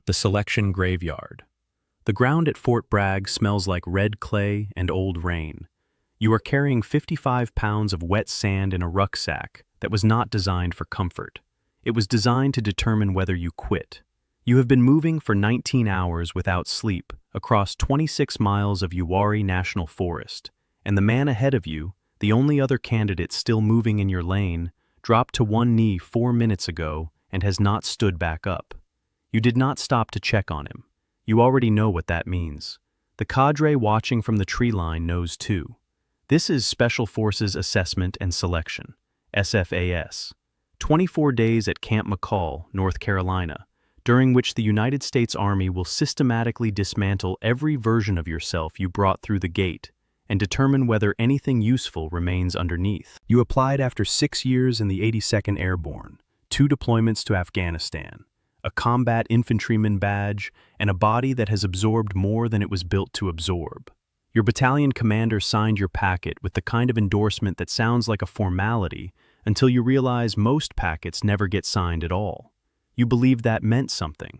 The selection graveyard. The ground at Fort Bragg smells like red clay and old rain. You are carrying 55 pounds of wet sand in a rucksack that was not designed for comfort. It was designed to determine whether you quit. You have been moving for 19 hours without sleep across 26 miles of Uwharrie National Forest, and the man ahead of you, the only other candidate still moving in your lane, dropped to one knee 4 minutes ago and has not stood back up. You did not stop to check on him. You already know what that means. The cadre watching from the tree line knows too. This is Special Forces Assessment and Selection, SFAS. 24 days at Camp McCall, North Carolina, during which the United States Army will systematically dismantle every version of yourself you brought through the gate and determine whether anything useful remains underneath. You applied after 6 years in the 82nd Airborne, 2 deployments to Afghanistan, a combat infantryman badge, and a body that has absorbed more than it was built to absorb. Your battalion commander signed your packet with the kind of endorsement that sounds like a formality until you realize most packets never get signed at all. You believe that meant something.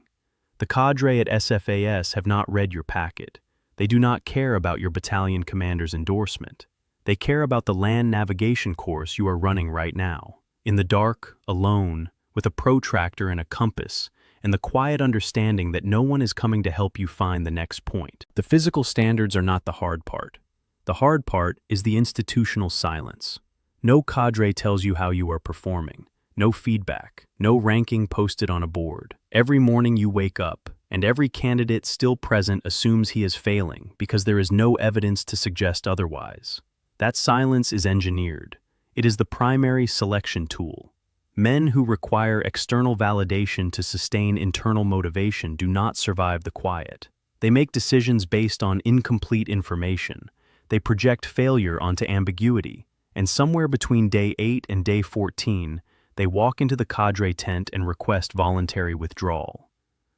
The cadre at SFAS have not read your packet. They do not care about your battalion commander's endorsement. They care about the land navigation course you are running right now. In the dark, alone, with a protractor and a compass, and the quiet understanding that no one is coming to help you find the next point. The physical standards are not the hard part. The hard part is the institutional silence. No cadre tells you how you are performing. No feedback, no ranking posted on a board. Every morning you wake up, and every candidate still present assumes he is failing because there is no evidence to suggest otherwise. That silence is engineered. It is the primary selection tool. Men who require external validation to sustain internal motivation do not survive the quiet. They make decisions based on incomplete information. They project failure onto ambiguity, and somewhere between day 8 and day 14, they walk into the cadre tent and request voluntary withdrawal.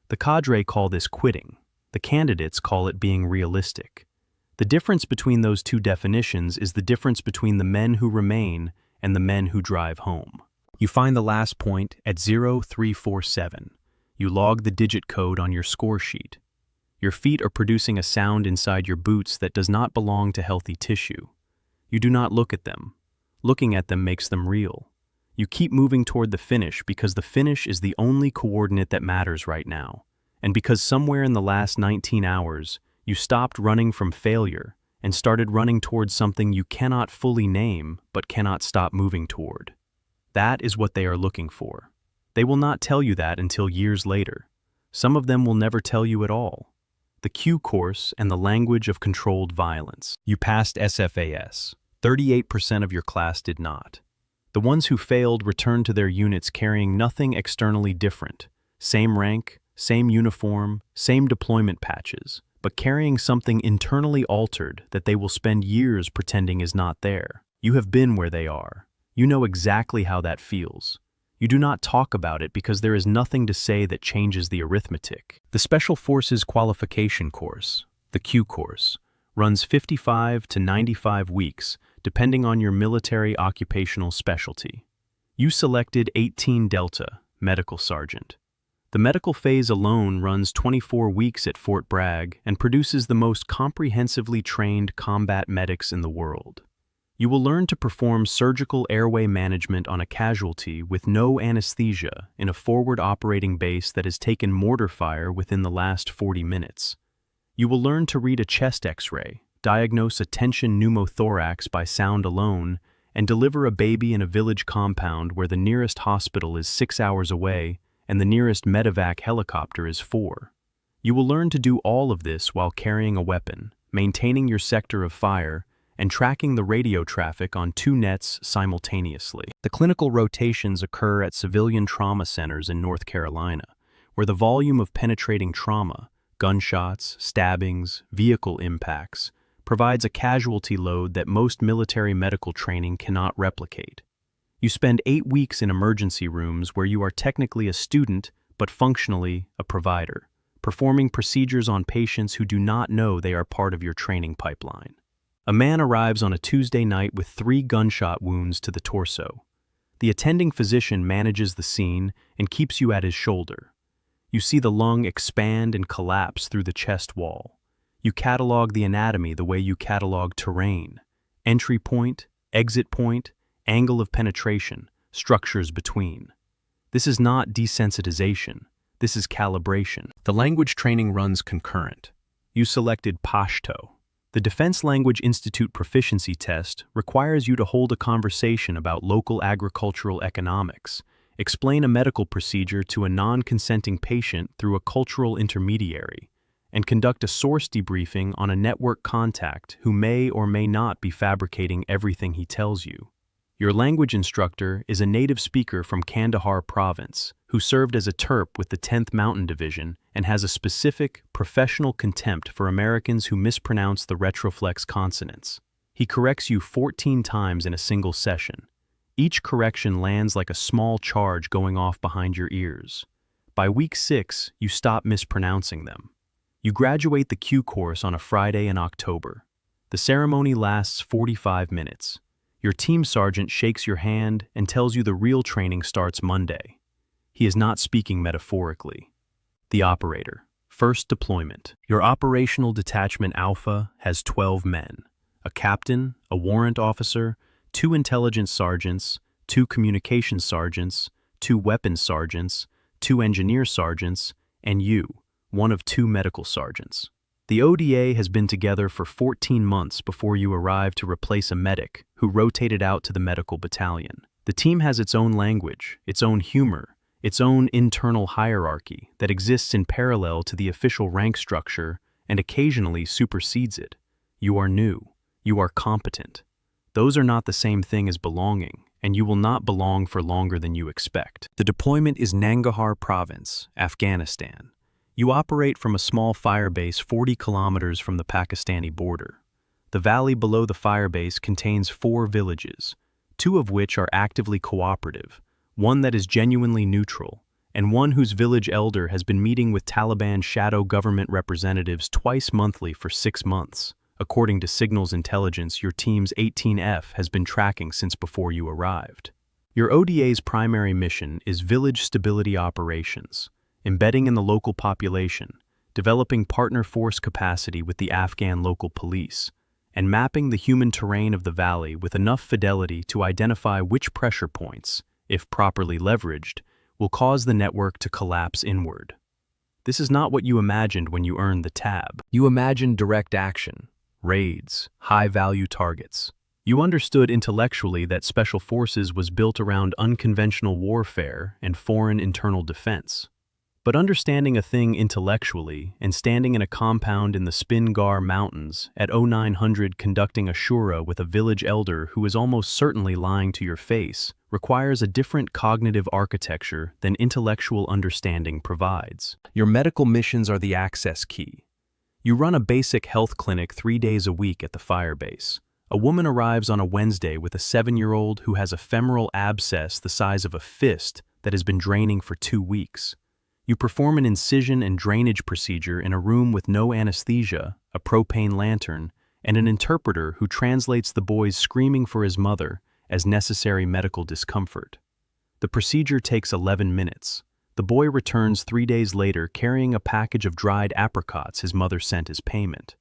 The cadre call this quitting. The candidates call it being realistic. The difference between those two definitions is the difference between the men who remain and the men who drive home. You find the last point at 0347. You log the digit code on your score sheet. Your feet are producing a sound inside your boots that does not belong to healthy tissue. You do not look at them. Looking at them makes them real. You keep moving toward the finish because the finish is the only coordinate that matters right now, and because somewhere in the last 19 hours, you stopped running from failure and started running towards something you cannot fully name but cannot stop moving toward. That is what they are looking for. They will not tell you that until years later. Some of them will never tell you at all. The Q course and the language of controlled violence. You passed SFAS. 38% of your class did not. The ones who failed returned to their units carrying nothing externally different. Same rank, same uniform, same deployment patches, but carrying something internally altered that they will spend years pretending is not there. You have been where they are. You know exactly how that feels. You do not talk about it because there is nothing to say that changes the arithmetic. The Special Forces Qualification Course, the Q course, runs 55 to 95 weeks, depending on your military occupational specialty. You selected 18 Delta, Medical Sergeant. The medical phase alone runs 24 weeks at Fort Bragg and produces the most comprehensively trained combat medics in the world. You will learn to perform surgical airway management on a casualty with no anesthesia in a forward operating base that has taken mortar fire within the last 40 minutes. You will learn to read a chest X-ray, diagnose a tension pneumothorax by sound alone, and deliver a baby in a village compound where the nearest hospital is 6 hours away and the nearest medevac helicopter is 4. You will learn to do all of this while carrying a weapon, maintaining your sector of fire, and tracking the radio traffic on 2 nets simultaneously. The clinical rotations occur at civilian trauma centers in North Carolina, where the volume of penetrating trauma, gunshots, stabbings, vehicle impacts, provides a casualty load that most military medical training cannot replicate. You spend 8 weeks in emergency rooms where you are technically a student, but functionally a provider, performing procedures on patients who do not know they are part of your training pipeline. A man arrives on a Tuesday night with 3 gunshot wounds to the torso. The attending physician manages the scene and keeps you at his shoulder. You see the lung expand and collapse through the chest wall. You catalog the anatomy the way you catalog terrain: entry point, exit point, angle of penetration, structures between. This is not desensitization. This is calibration. The language training runs concurrent. You selected Pashto. The Defense Language Institute proficiency test requires you to hold a conversation about local agricultural economics, explain a medical procedure to a non-consenting patient through a cultural intermediary, and conduct a source debriefing on a network contact who may or may not be fabricating everything he tells you. Your language instructor is a native speaker from Kandahar province who served as a Terp with the 10th Mountain Division and has a specific, professional contempt for Americans who mispronounce the retroflex consonants. He corrects you 14 times in a single session. Each correction lands like a small charge going off behind your ears. By week 6, you stop mispronouncing them. You graduate the Q course on a Friday in October. The ceremony lasts 45 minutes. Your team sergeant shakes your hand and tells you the real training starts Monday. He is not speaking metaphorically. The operator. First deployment. Your operational detachment Alpha has 12 men: a captain, a warrant officer, 2 intelligence sergeants, 2 communications sergeants, 2 weapons sergeants, 2 engineer sergeants, and you, one of 2 medical sergeants. The ODA has been together for 14 months before you arrive to replace a medic who rotated out to the medical battalion. The team has its own language, its own humor, its own internal hierarchy that exists in parallel to the official rank structure and occasionally supersedes it. You are new. You are competent. Those are not the same thing as belonging, and you will not belong for longer than you expect. The deployment is Nangarhar Province, Afghanistan. You operate from a small firebase 40 kilometers from the Pakistani border. The valley below the firebase contains 4 villages, 2 of which are actively cooperative, one that is genuinely neutral, and one whose village elder has been meeting with Taliban shadow government representatives twice monthly for 6 months, according to signals intelligence your team's 18F has been tracking since before you arrived. Your ODA's primary mission is village stability operations, embedding in the local population, developing partner force capacity with the Afghan local police, and mapping the human terrain of the valley with enough fidelity to identify which pressure points, if properly leveraged, will cause the network to collapse inward. This is not what you imagined when you earned the tab. You imagined direct action, raids, high-value targets. You understood intellectually that Special Forces was built around unconventional warfare and foreign internal defense. But understanding a thing intellectually and standing in a compound in the Spingar Mountains at 0900 conducting a shura with a village elder who is almost certainly lying to your face requires a different cognitive architecture than intellectual understanding provides. Your medical missions are the access key. You run a basic health clinic 3 days a week at the firebase. A woman arrives on a Wednesday with a 7-year-old who has a femoral abscess the size of a fist that has been draining for 2 weeks. You perform an incision and drainage procedure in a room with no anesthesia, a propane lantern, and an interpreter who translates the boy's screaming for his mother as necessary medical discomfort. The procedure takes 11 minutes. The boy returns 3 days later carrying a package of dried apricots his mother sent as payment.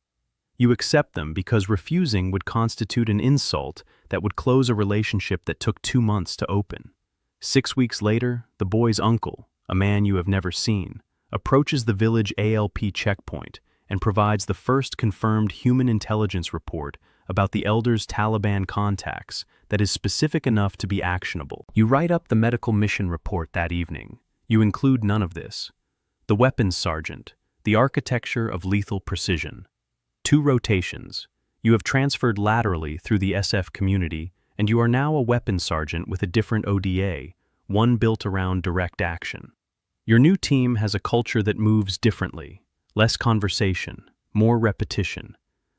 You accept them because refusing would constitute an insult that would close a relationship that took 2 months to open. 6 weeks later, the boy's uncle, a man you have never seen, approaches the village ALP checkpoint and provides the first confirmed human intelligence report about the elder's Taliban contacts that is specific enough to be actionable. You write up the medical mission report that evening. You include none of this. The weapons sergeant, the architecture of lethal precision. 2 rotations. You have transferred laterally through the SF community, and you are now a weapons sergeant with a different ODA, one built around direct action. Your new team has a culture that moves differently, less conversation, more repetition.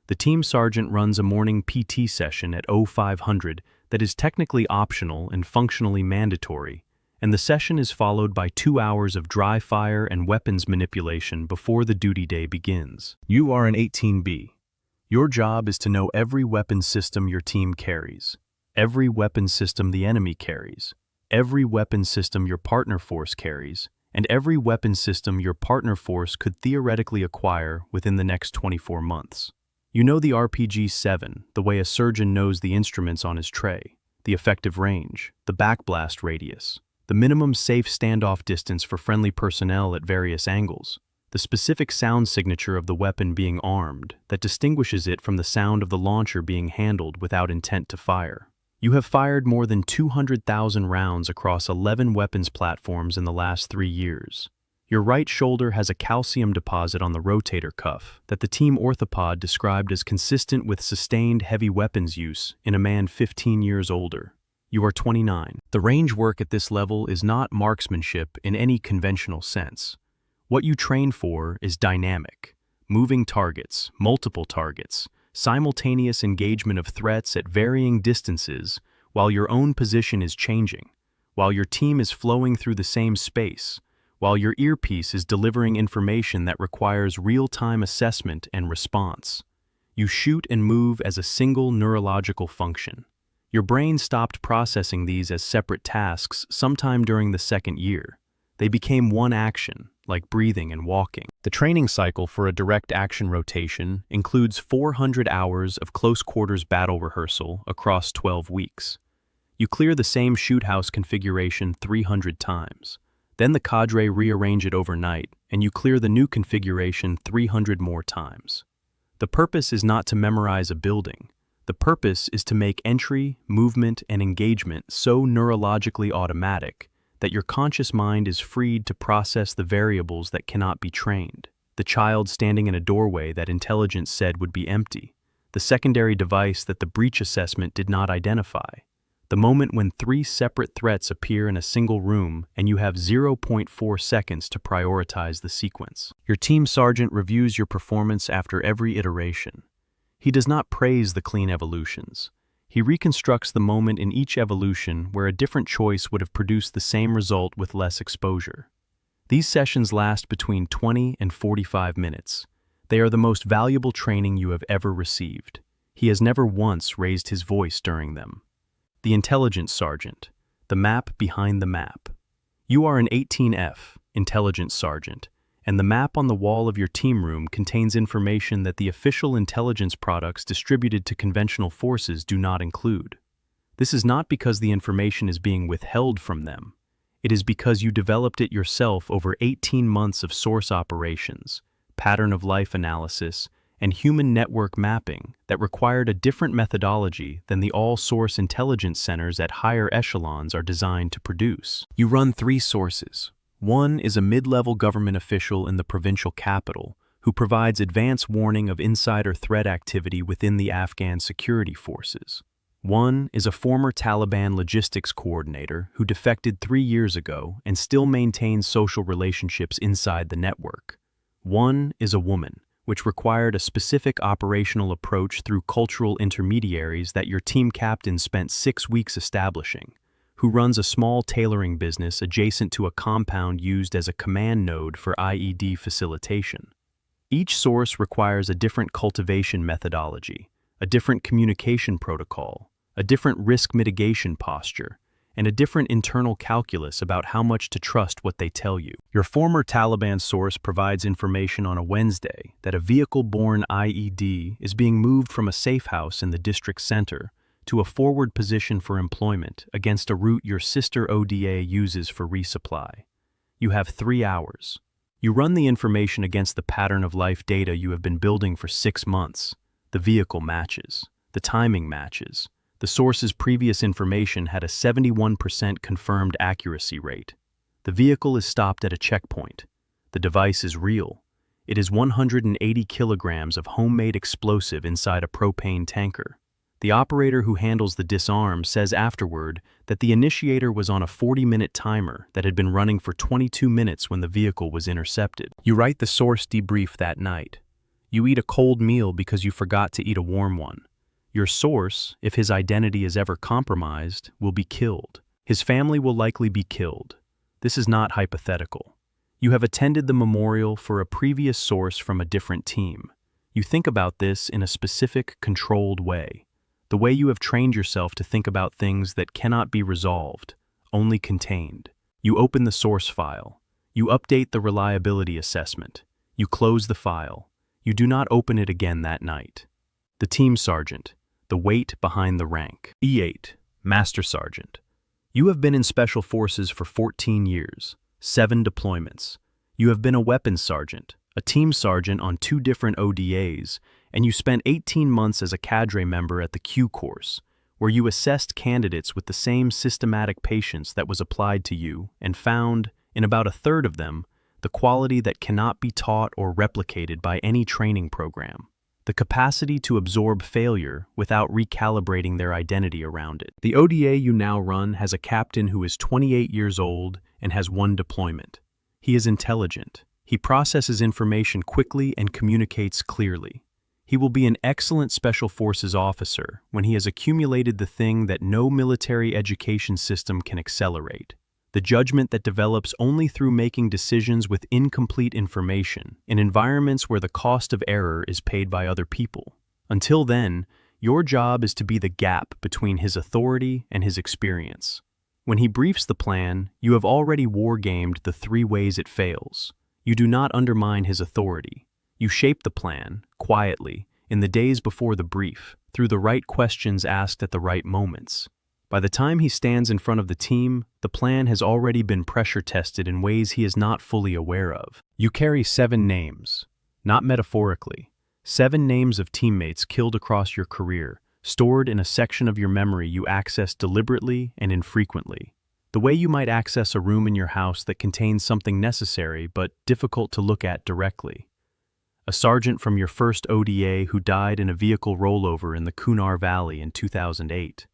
The team sergeant runs a morning PT session at 0500 that is technically optional and functionally mandatory, and the session is followed by 2 hours of dry fire and weapons manipulation before the duty day begins. You are an 18B. Your job is to know every weapon system your team carries, every weapon system the enemy carries, every weapon system your partner force carries, and every weapon system your partner force could theoretically acquire within the next 24 months. You know the RPG-7, the way a surgeon knows the instruments on his tray, the effective range, the backblast radius, the minimum safe standoff distance for friendly personnel at various angles, the specific sound signature of the weapon being armed that distinguishes it from the sound of the launcher being handled without intent to fire. You have fired more than 200,000 rounds across 11 weapons platforms in the last 3 years. Your right shoulder has a calcium deposit on the rotator cuff that the team orthopod described as consistent with sustained heavy weapons use in a man 15 years older. You are 29. The range work at this level is not marksmanship in any conventional sense. What you train for is dynamic, moving targets, multiple targets, simultaneous engagement of threats at varying distances while your own position is changing, while your team is flowing through the same space, while your earpiece is delivering information that requires real-time assessment and response. You shoot and move as a single neurological function. Your brain stopped processing these as separate tasks sometime during the second year. They became one action, like breathing and walking. The training cycle for a direct action rotation includes 400 hours of close-quarters battle rehearsal across 12 weeks. You clear the same shoot-house configuration 300 times. Then the cadre rearrange it overnight, and you clear the new configuration 300 more times. The purpose is not to memorize a building. The purpose is to make entry, movement, and engagement so neurologically automatic that your conscious mind is freed to process the variables that cannot be trained. The child standing in a doorway that intelligence said would be empty. The secondary device that the breach assessment did not identify. The moment when 3 separate threats appear in a single room and you have 0.4 seconds to prioritize the sequence. Your team sergeant reviews your performance after every iteration. He does not praise the clean evolutions. He reconstructs the moment in each evolution where a different choice would have produced the same result with less exposure. These sessions last between 20 and 45 minutes. They are the most valuable training you have ever received. He has never once raised his voice during them. The Intelligence Sergeant, the map behind the map. You are an 18F, Intelligence Sergeant, and the map on the wall of your team room contains information that the official intelligence products distributed to conventional forces do not include. This is not because the information is being withheld from them. It is because you developed it yourself over 18 months of source operations, pattern of life analysis, and human network mapping that required a different methodology than the all-source intelligence centers at higher echelons are designed to produce. You run 3 sources. One is a mid-level government official in the provincial capital who provides advance warning of insider threat activity within the Afghan security forces. One is a former Taliban logistics coordinator who defected 3 years ago and still maintains social relationships inside the network. One is a woman, which required a specific operational approach through cultural intermediaries that your team captain spent 6 weeks establishing, who runs a small tailoring business adjacent to a compound used as a command node for IED facilitation. Each source requires a different cultivation methodology, a different communication protocol, a different risk mitigation posture, and a different internal calculus about how much to trust what they tell you. Your former Taliban source provides information on a Wednesday that a vehicle-borne IED is being moved from a safe house in the district center to a forward position for employment against a route your sister ODA uses for resupply. You have 3 hours. You run the information against the pattern of life data you have been building for 6 months. The vehicle matches. The timing matches. The source's previous information had a 71% confirmed accuracy rate. The vehicle is stopped at a checkpoint. The device is real. It is 180 kilograms of homemade explosive inside a propane tanker. The operator who handles the disarm says afterward that the initiator was on a 40-minute timer that had been running for 22 minutes when the vehicle was intercepted. You write the source debrief that night. You eat a cold meal because you forgot to eat a warm one. Your source, if his identity is ever compromised, will be killed. His family will likely be killed. This is not hypothetical. You have attended the memorial for a previous source from a different team. You think about this in a specific, controlled way. The way you have trained yourself to think about things that cannot be resolved, only contained. You open the source file. You update the reliability assessment. You close the file. You do not open it again that night. The team sergeant, the weight behind the rank. E8, Master Sergeant. You have been in Special Forces for 14 years, 7 deployments. You have been a weapons sergeant, a team sergeant on 2 different ODAs, and you spent 18 months as a cadre member at the Q course, where you assessed candidates with the same systematic patience that was applied to you and found, in about a third of them, the quality that cannot be taught or replicated by any training program. The capacity to absorb failure without recalibrating their identity around it. The ODA you now run has a captain who is 28 years old and has 1 deployment. He is intelligent. He processes information quickly and communicates clearly. He will be an excellent Special Forces officer when he has accumulated the thing that no military education system can accelerate: the judgment that develops only through making decisions with incomplete information in environments where the cost of error is paid by other people. Until then, your job is to be the gap between his authority and his experience. When he briefs the plan, you have already war-gamed the 3 ways it fails. You do not undermine his authority. You shape the plan, quietly, in the days before the brief, through the right questions asked at the right moments. By the time he stands in front of the team, the plan has already been pressure-tested in ways he is not fully aware of. You carry 7 names, not metaphorically, 7 names of teammates killed across your career, stored in a section of your memory you access deliberately and infrequently. The way you might access a room in your house that contains something necessary but difficult to look at directly. A sergeant from your first ODA who died in a vehicle rollover in the Kunar Valley in 2008.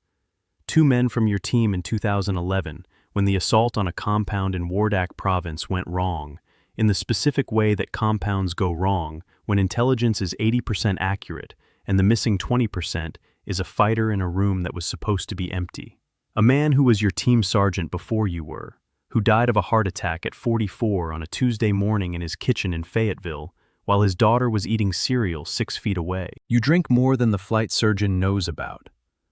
2 men from your team in 2011 when the assault on a compound in Wardak province went wrong, in the specific way that compounds go wrong when intelligence is 80% accurate and the missing 20% is a fighter in a room that was supposed to be empty. A man who was your team sergeant before you were, who died of a heart attack at 44 on a Tuesday morning in his kitchen in Fayetteville, while his daughter was eating cereal 6 feet away. You drink more than the flight surgeon knows about.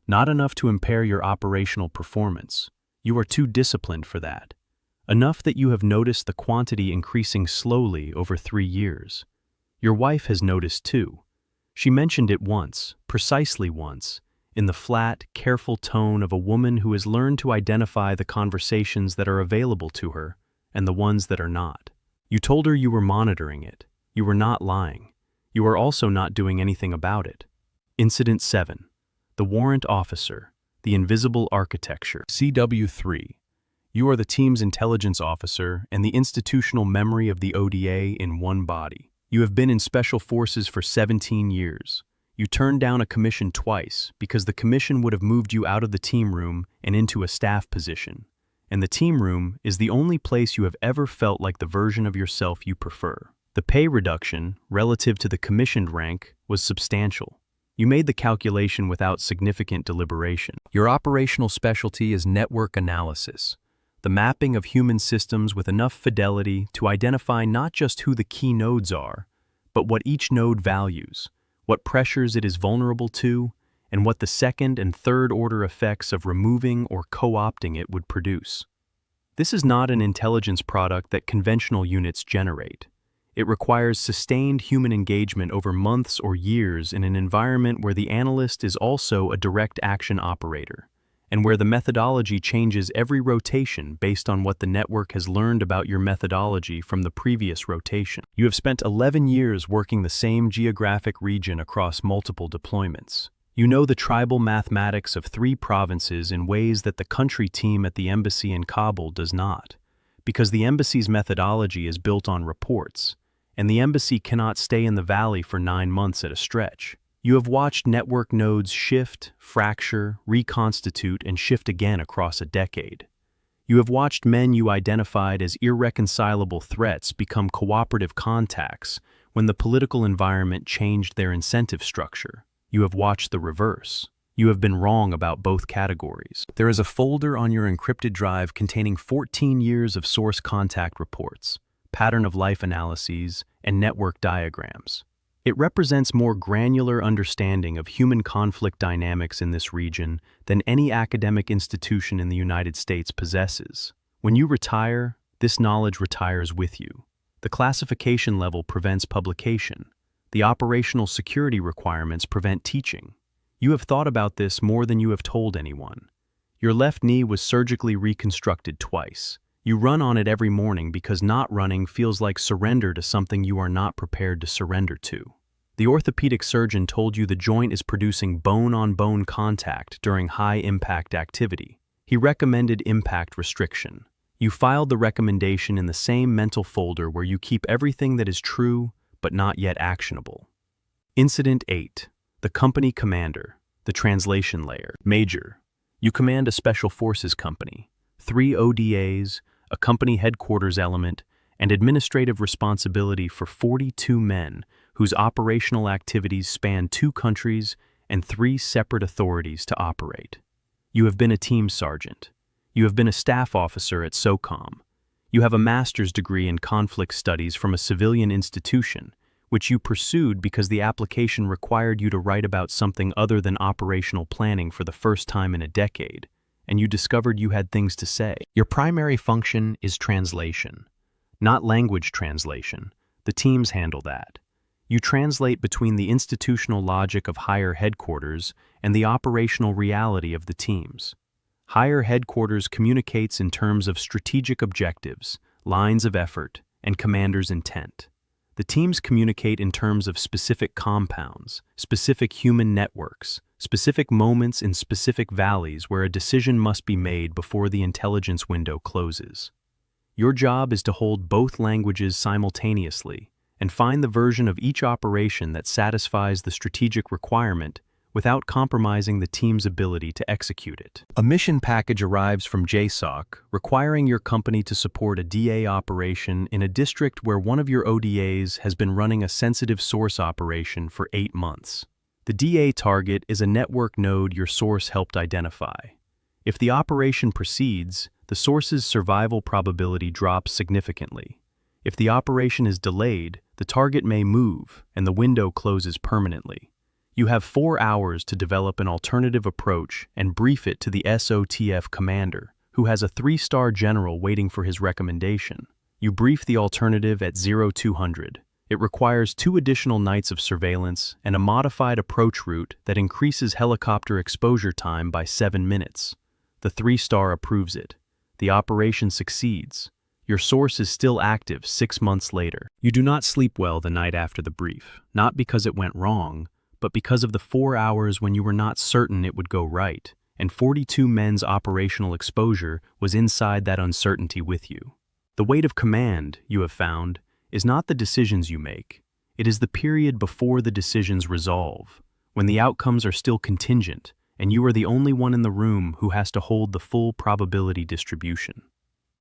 Not enough to impair your operational performance. You are too disciplined for that. Enough that you have noticed the quantity increasing slowly over 3 years. Your wife has noticed too. She mentioned it once, precisely once, in the flat, careful tone of a woman who has learned to identify the conversations that are available to her and the ones that are not. You told her you were monitoring it. You were not lying. You are also not doing anything about it. Incident 7. The Warrant Officer, the Invisible Architecture. CW3. You are the team's intelligence officer and the institutional memory of the ODA in one body. You have been in Special Forces for 17 years. You turned down a commission twice because the commission would have moved you out of the team room and into a staff position. And the team room is the only place you have ever felt like the version of yourself you prefer. The pay reduction, relative to the commissioned rank, was substantial. You made the calculation without significant deliberation. Your operational specialty is network analysis, the mapping of human systems with enough fidelity to identify not just who the key nodes are, but what each node values, what pressures it is vulnerable to, and what the second and third order effects of removing or co-opting it would produce. This is not an intelligence product that conventional units generate. It requires sustained human engagement over months or years in an environment where the analyst is also a direct action operator, and where the methodology changes every rotation based on what the network has learned about your methodology from the previous rotation. You have spent 11 years working the same geographic region across multiple deployments. You know the tribal mathematics of 3 provinces in ways that the country team at the embassy in Kabul does not, because the embassy's methodology is built on reports, and the embassy cannot stay in the valley for 9 months at a stretch. You have watched network nodes shift, fracture, reconstitute, and shift again across a decade. You have watched men you identified as irreconcilable threats become cooperative contacts when the political environment changed their incentive structure. You have watched the reverse. You have been wrong about both categories. There is a folder on your encrypted drive containing 14 years of source contact reports, pattern of life analyses, and network diagrams. It represents more granular understanding of human conflict dynamics in this region than any academic institution in the United States possesses. When you retire, This knowledge retires with you. The classification level prevents publication. The operational security requirements prevent teaching. You have thought about this more than you have told anyone. Your left knee was surgically reconstructed twice. You run on it every morning because not running feels like surrender to something you are not prepared to surrender to. The orthopedic surgeon told you the joint is producing bone-on-bone contact during high-impact activity. He recommended impact restriction. You filed the recommendation in the same mental folder where you keep everything that is true but not yet actionable. Incident 8. The company commander. The translation layer. Major. You command a special forces company. 3 ODAs, a company headquarters element, and administrative responsibility for 42 men whose operational activities span 2 countries and 3 separate authorities to operate. You have been a team sergeant. You have been a staff officer at SOCOM. You have a master's degree in conflict studies from a civilian institution, which you pursued because the application required you to write about something other than operational planning for the first time in a decade, and you discovered you had things to say. Your primary function is translation, not language translation. The teams handle that. You translate between the institutional logic of higher headquarters and the operational reality of the teams. Higher headquarters communicates in terms of strategic objectives, lines of effort, and commander's intent. The teams communicate in terms of specific compounds, specific human networks, specific moments in specific valleys where a decision must be made before the intelligence window closes. Your job is to hold both languages simultaneously and find the version of each operation that satisfies the strategic requirement without compromising the team's ability to execute it. A mission package arrives from JSOC requiring your company to support a DA operation in a district where one of your ODAs has been running a sensitive source operation for 8 months. The DA target is a network node your source helped identify. If the operation proceeds, the source's survival probability drops significantly. If the operation is delayed, the target may move and the window closes permanently. You have 4 hours to develop an alternative approach and brief it to the SOTF commander, who has a 3-star general waiting for his recommendation. You brief the alternative at 0200. It requires 2 additional nights of surveillance and a modified approach route that increases helicopter exposure time by 7 minutes. The 3-star approves it. The operation succeeds. Your source is still active 6 months later. You do not sleep well the night after the brief, not because it went wrong, but because of the 4 hours when you were not certain it would go right, and 42 men's operational exposure was inside that uncertainty with you. The weight of command, you have found, is not the decisions you make. It is the period before the decisions resolve, when the outcomes are still contingent, and you are the only one in the room who has to hold the full probability distribution.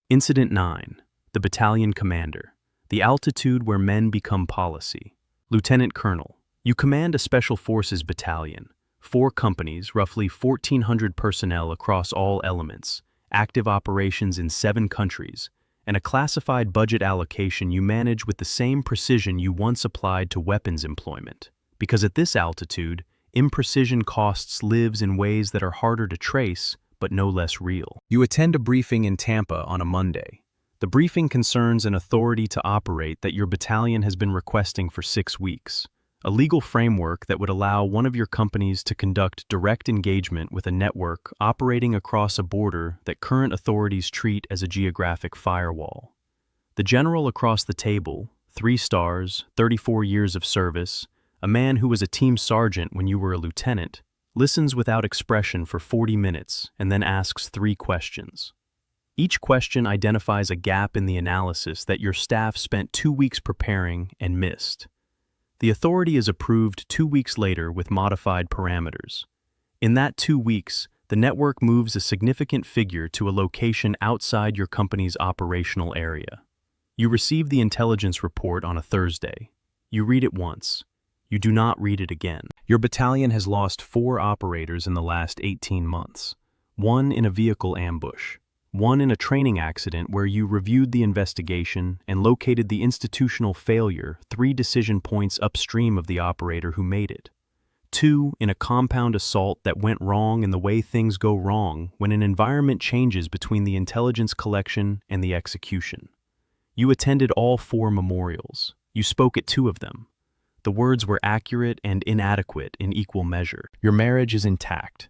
Incident 9. The battalion commander. The altitude where men become policy. Lieutenant Colonel. You command a Special Forces battalion, 4 companies, roughly 1,400 personnel across all elements, active operations in 7 countries, and a classified budget allocation you manage with the same precision you once applied to weapons employment. Because at this altitude, imprecision costs lives in ways that are harder to trace, but no less real. You attend a briefing in Tampa on a Monday. The briefing concerns an authority to operate that your battalion has been requesting for 6 weeks. A legal framework that would allow one of your companies to conduct direct engagement with a network operating across a border that current authorities treat as a geographic firewall. The general across the table, 3 stars, 34 years of service, a man who was a team sergeant when you were a lieutenant, listens without expression for 40 minutes and then asks 3 questions. Each question identifies a gap in the analysis that your staff spent 2 weeks preparing and missed. The authority is approved 2 weeks later with modified parameters. In that 2 weeks, the network moves a significant figure to a location outside your company's operational area. You receive the intelligence report on a Thursday. You read it once. You do not read it again. Your battalion has lost 4 operators in the last 18 months. 1 in a vehicle ambush. 1 in a training accident where you reviewed the investigation and located the institutional failure 3 decision points upstream of the operator who made it. 2. In a compound assault that went wrong in the way things go wrong when an environment changes between the intelligence collection and the execution. You attended all 4 memorials. You spoke at 2 of them. The words were accurate and inadequate in equal measure. Your marriage is intact.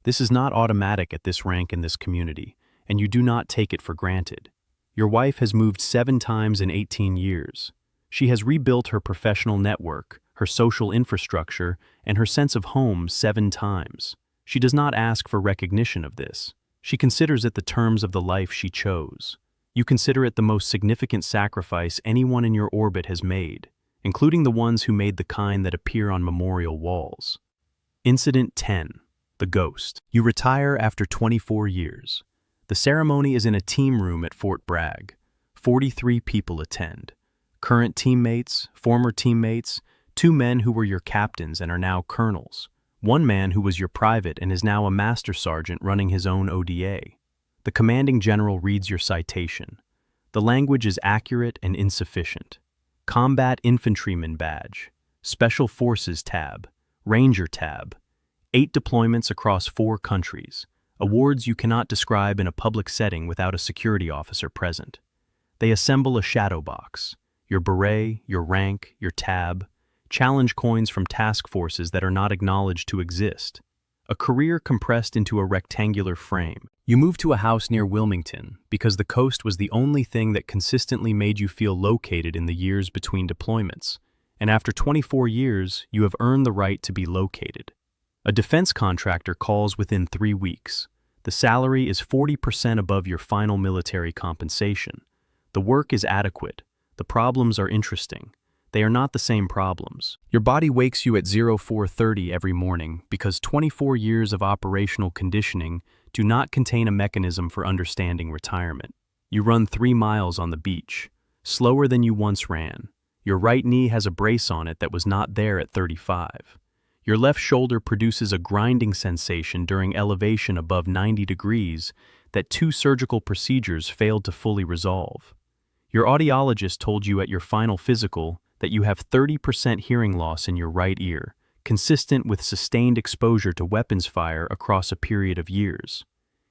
This is not automatic at this rank in this community, and you do not take it for granted. Your wife has moved 7 times in 18 years. She has rebuilt her professional network, her social infrastructure, and her sense of home 7 times. She does not ask for recognition of this. She considers it the terms of the life she chose. You consider it the most significant sacrifice anyone in your orbit has made, including the ones who made the kind that appear on memorial walls. Incident 10. The Ghost. You retire after 24 years. The ceremony is in a team room at Fort Bragg. 43 people attend. Current teammates, former teammates, 2 men who were your captains and are now colonels, 1 man who was your private and is now a master sergeant running his own ODA. The commanding general reads your citation. The language is accurate and insufficient. Combat Infantryman Badge, Special Forces Tab, Ranger Tab, 8 deployments across 4 countries, awards you cannot describe in a public setting without a security officer present. They assemble a shadow box, your beret, your rank, your tab, challenge coins from task forces that are not acknowledged to exist. A career compressed into a rectangular frame. You moved to a house near Wilmington because the coast was the only thing that consistently made you feel located in the years between deployments, and after 24 years, you have earned the right to be located. A defense contractor calls within 3 weeks. The salary is 40% above your final military compensation. The work is adequate. The problems are interesting. They are not the same problems. Your body wakes you at 04:30 every morning because 24 years of operational conditioning do not contain a mechanism for understanding retirement. You run 3 miles on the beach, slower than you once ran. Your right knee has a brace on it that was not there at 35. Your left shoulder produces a grinding sensation during elevation above 90 degrees that 2 surgical procedures failed to fully resolve. Your audiologist told you at your final physical that you have 30% hearing loss in your right ear, consistent with sustained exposure to weapons fire across a period of years.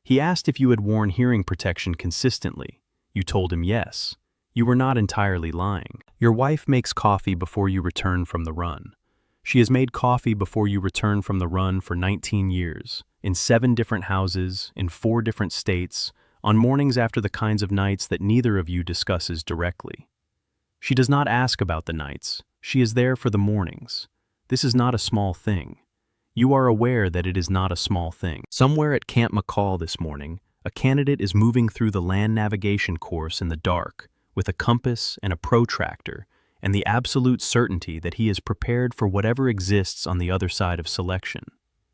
He asked if you had worn hearing protection consistently. You told him yes. You were not entirely lying. Your wife makes coffee before you return from the run. She has made coffee before you return from the run for 19 years, in 7 different houses, in 4 different states, on mornings after the kinds of nights that neither of you discusses directly. She does not ask about the nights. She is there for the mornings. This is not a small thing. You are aware that it is not a small thing. Somewhere at Camp McCall this morning, a candidate is moving through the land navigation course in the dark with a compass and a protractor and the absolute certainty that he is prepared for whatever exists on the other side of selection.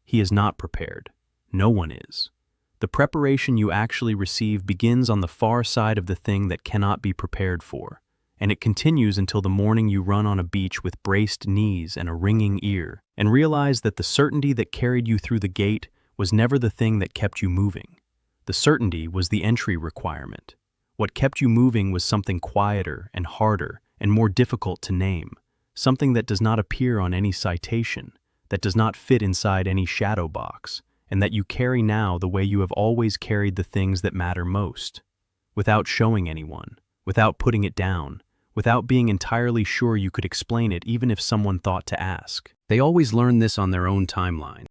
He is not prepared. No one is. The preparation you actually receive begins on the far side of the thing that cannot be prepared for, and it continues until the morning you run on a beach with braced knees and a ringing ear, and realize that the certainty that carried you through the gate was never the thing that kept you moving. The certainty was the entry requirement. What kept you moving was something quieter and harder and more difficult to name, something that does not appear on any citation, that does not fit inside any shadow box, and that you carry now the way you have always carried the things that matter most, without showing anyone, without putting it down, without being entirely sure you could explain it even if someone thought to ask. They always learn this on their own timeline.